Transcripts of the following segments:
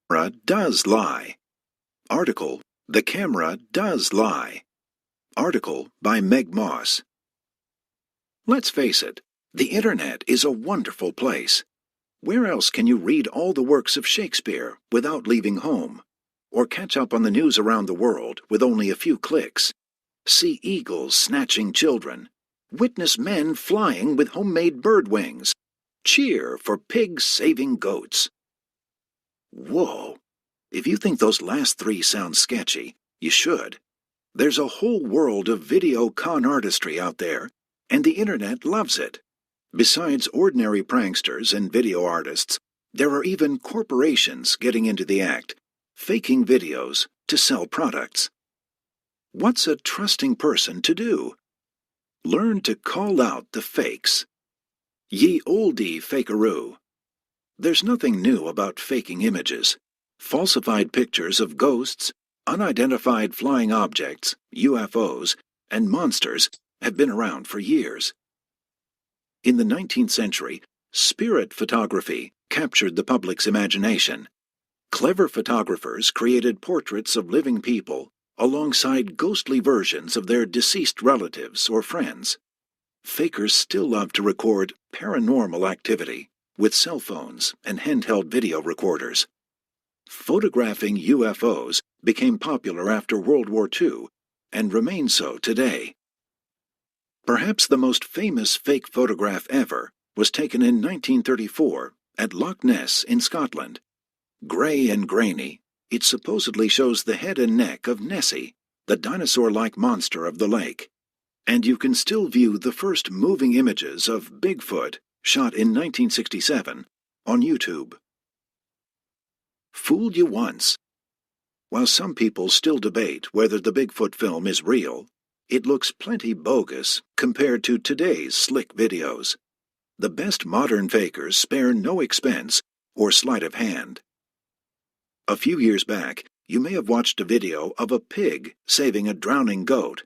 camera does lie. Article, The camera does lie. Article by Meg Moss. Let's face it, the internet is a wonderful place. Where else can you read all the works of Shakespeare without leaving home? Or catch up on the news around the world with only a few clicks? See eagles snatching children. Witness men flying with homemade bird wings. Cheer for pigs saving goats. Whoa! If you think those last three sound sketchy, you should. There's a whole world of video con artistry out there, and the internet loves it. Besides ordinary pranksters and video artists, there are even corporations getting into the act, faking videos to sell products. What's a trusting person to do? Learn to call out the fakes. Ye olde fakeroo. There's nothing new about faking images. Falsified pictures of ghosts, unidentified flying objects, UFOs, and monsters have been around for years. In the 19th century, spirit photography captured the public's imagination. Clever photographers created portraits of living people alongside ghostly versions of their deceased relatives or friends. Fakers still love to record paranormal activity with cell phones and handheld video recorders. Photographing UFOs became popular after World War II and remains so today. Perhaps the most famous fake photograph ever was taken in 1934 at Loch Ness in Scotland. Gray and grainy, it supposedly shows the head and neck of Nessie, the dinosaur-like monster of the lake. And you can still view the first moving images of Bigfoot, shot in 1967, on YouTube. Fooled you once. While some people still debate whether the Bigfoot film is real, it looks plenty bogus compared to today's slick videos. The best modern fakers spare no expense or sleight of hand. A few years back, you may have watched a video of a pig saving a drowning goat.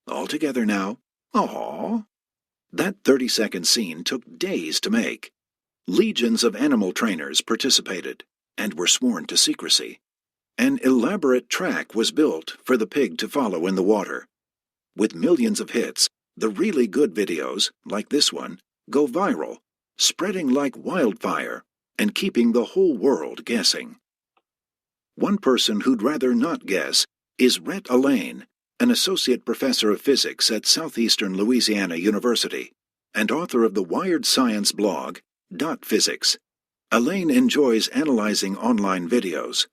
All together now? Aww! That 30-second scene took days to make. Legions of animal trainers participated and were sworn to secrecy. An elaborate track was built for the pig to follow in the water. With millions of hits, the really good videos, like this one, go viral, spreading like wildfire and keeping the whole world guessing. One person who'd rather not guess is Rhett Allain, an associate professor of physics at Southeastern Louisiana University and author of the Wired Science blog, Dot Physics. Allain enjoys analyzing online videos.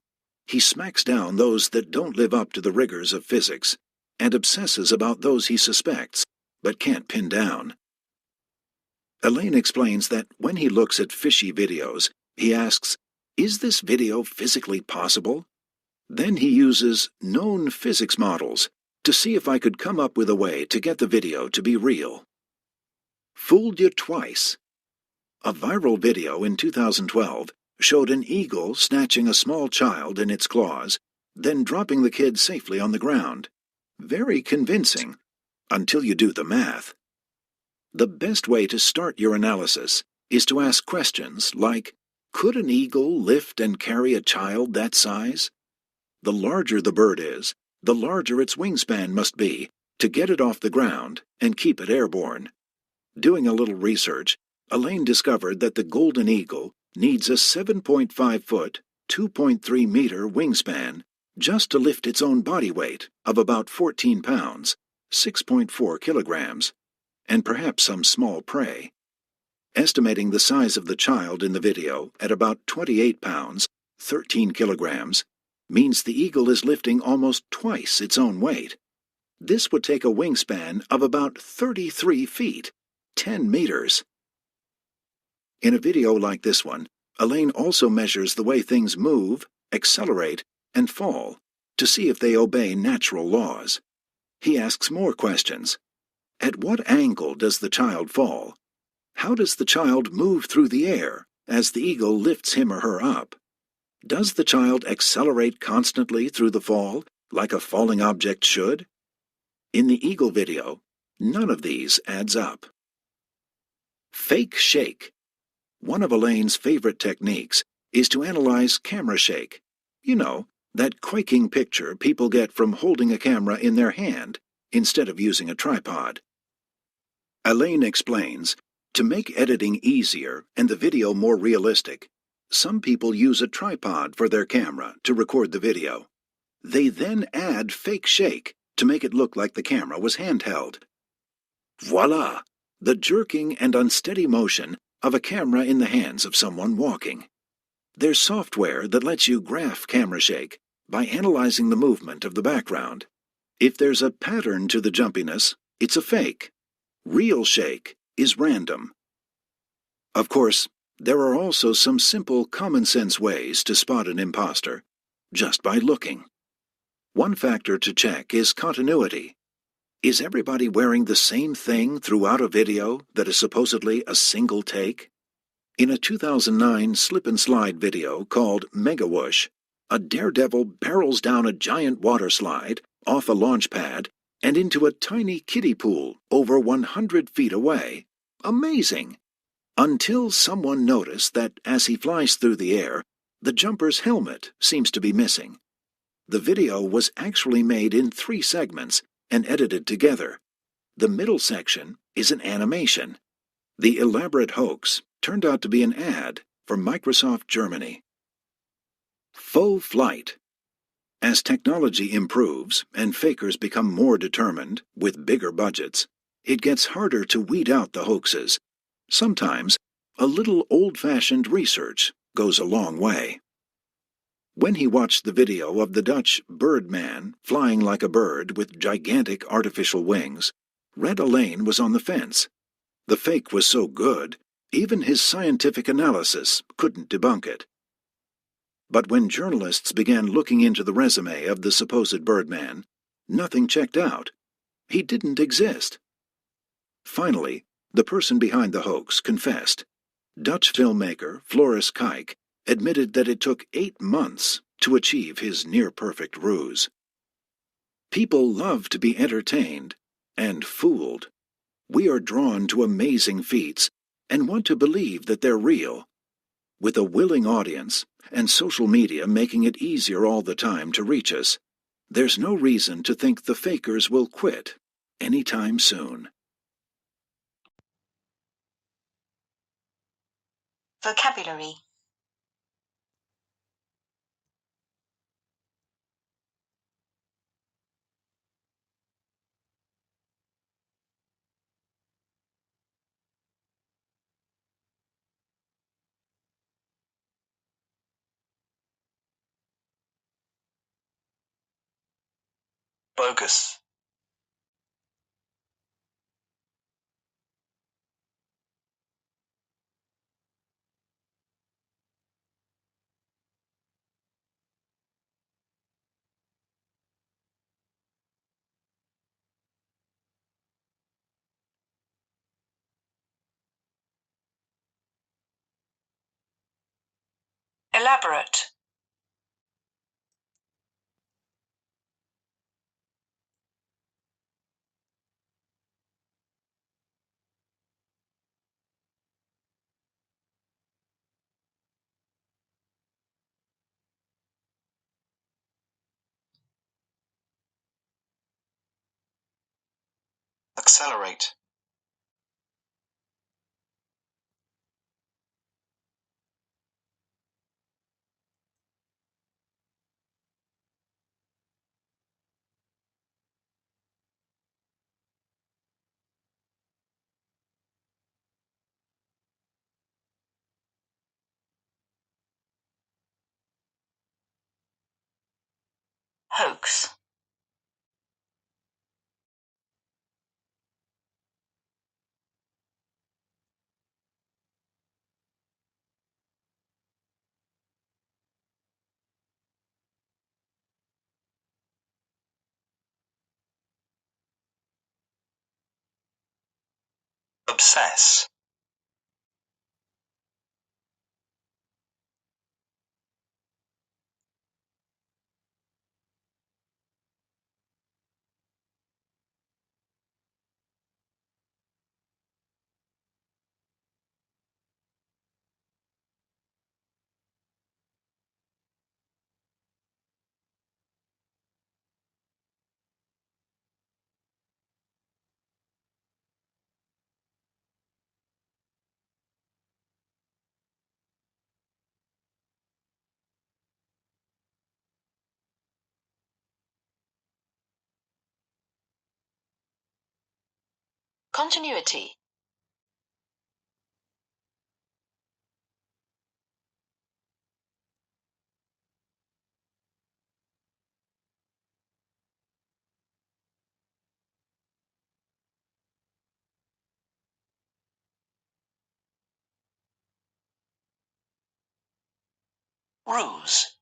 He smacks down those that don't live up to the rigors of physics and obsesses about those he suspects but can't pin down. Allain explains that when he looks at fishy videos, he asks, "Is this video physically possible?" Then he uses known physics models to see if I could come up with a way to get the video to be real. Fooled you twice. A viral video in 2012 showed an eagle snatching a small child in its claws, then dropping the kid safely on the ground. Very convincing, until you do the math. The best way to start your analysis is to ask questions like, could an eagle lift and carry a child that size? The larger the bird is, the larger its wingspan must be to get it off the ground and keep it airborne. Doing a little research, Allain discovered that the golden eagle needs a 7.5-foot, 2.3-meter wingspan just to lift its own body weight of about 14 pounds, 6.4 kilograms, and perhaps some small prey. Estimating the size of the child in the video at about 28 pounds, 13 kilograms, means the eagle is lifting almost twice its own weight. This would take a wingspan of about 33 feet, 10 meters. In a video like this one, Allain also measures the way things move, accelerate, and fall to see if they obey natural laws. He asks more questions. At what angle does the child fall? How does the child move through the air as the eagle lifts him or her up? Does the child accelerate constantly through the fall, like a falling object should? In the eagle video, none of these adds up. Fake shake. One of Allain's favorite techniques is to analyze camera shake, You know, that quaking picture people get from holding a camera in their hand instead of using a tripod. Elaine explains, to make editing easier and the video more realistic, some people use a tripod for their camera to record the video. They then add fake shake to make it look like the camera was handheld. Voila! The jerking and unsteady motion of a camera in the hands of someone walking. There's software that lets you graph camera shake by analyzing the movement of the background. If there's a pattern to the jumpiness, it's a fake. Real shake is random. Of course, there are also some simple common-sense ways to spot an imposter, just by looking. One factor to check is continuity. Is everybody wearing the same thing throughout a video that is supposedly a single take? In a 2009 slip-and-slide video called Mega Whoosh, a daredevil barrels down a giant water slide, off a launch pad, and into a tiny kiddie pool over 100 feet away. Amazing! Until someone noticed that as he flies through the air, the jumper's helmet seems to be missing. The video was actually made in 3 segments and edited together. The middle section is an animation. The elaborate hoax turned out to be an ad for Microsoft Germany. Faux flight. As technology improves and fakers become more determined with bigger budgets, it gets harder to weed out the hoaxes. Sometimes, a little old-fashioned research goes a long way. When he watched the video of the Dutch Birdman flying like a bird with gigantic artificial wings, Red Elaine was on the fence. The fake was so good, even his scientific analysis couldn't debunk it. But when journalists began looking into the resume of the supposed Birdman, nothing checked out. He didn't exist. Finally, the person behind the hoax confessed. Dutch filmmaker Floris Kijk admitted that it took 8 months to achieve his near-perfect ruse. People love to be entertained and fooled. We are drawn to amazing feats and want to believe that they're real. With a willing audience and social media making it easier all the time to reach us, there's no reason to think the fakers will quit anytime soon. Vocabulary. Bogus. Elaborate. Accelerate. Hoax. Obsess. Continuity. Ruse.